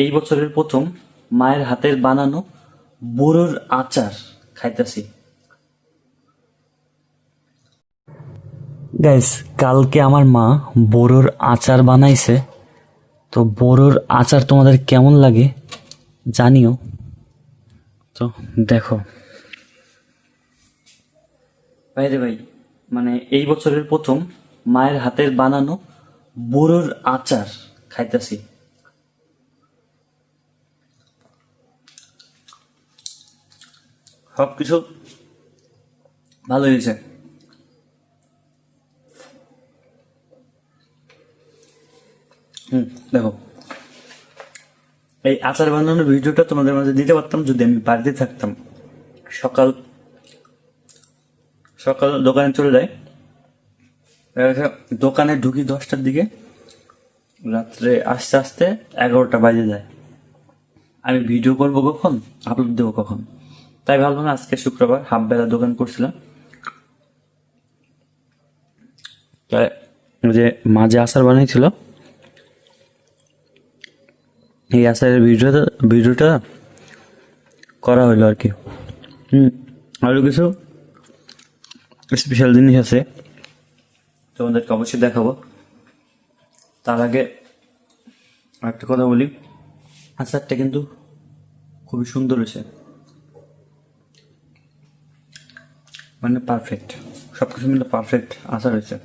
এই বছরের প্রথম মায়ের হাতের বানানো বোরোর আচার খাইতেছি। গাইস, কালকে আমার মা বোরোর আচার বানাইছে। তো বোরোর আচার তোমাদের কেমন লাগে জানিও। তো দেখো ভাইরে ভাই, মানে এই বছরের প্রথম মায়ের হাতের বানানো বোরোর আচার খাইতেছি। সবকিছু ভালো হয়েছে। দেখো, এই আচার বানানোর ভিডিওটা তোমাদের মাঝে দিতে পারতাম যদি আমি বাড়িতে থাকতাম। সকাল সকাল দোকানে চলে যাই, দোকানে ঢুকি 10টার দিকে, রাত্রে আস্তে আস্তে 11টা বাজে যায়। আমি ভিডিও করবো কখন, আপলোড দেবো কখন? তাই ভাবলাম আজকে শুক্রবার হাফ বেলা দোকান করছিলাম। তাই যে মাঝে আচার বানিয়েছিল, এই আচারের ভিডিওটা করা হলো আর কি। আরো কিছু স্পেশাল জিনিস আছে, তোমাদেরকে অবশ্যই দেখাবো। তার আগে একটা কথা বলি, আচারটা কিন্তু খুবই সুন্দর হয়েছে, মানে পারফেক্ট, সবকিছু মিলে পারফেক্ট আচার হয়েছে।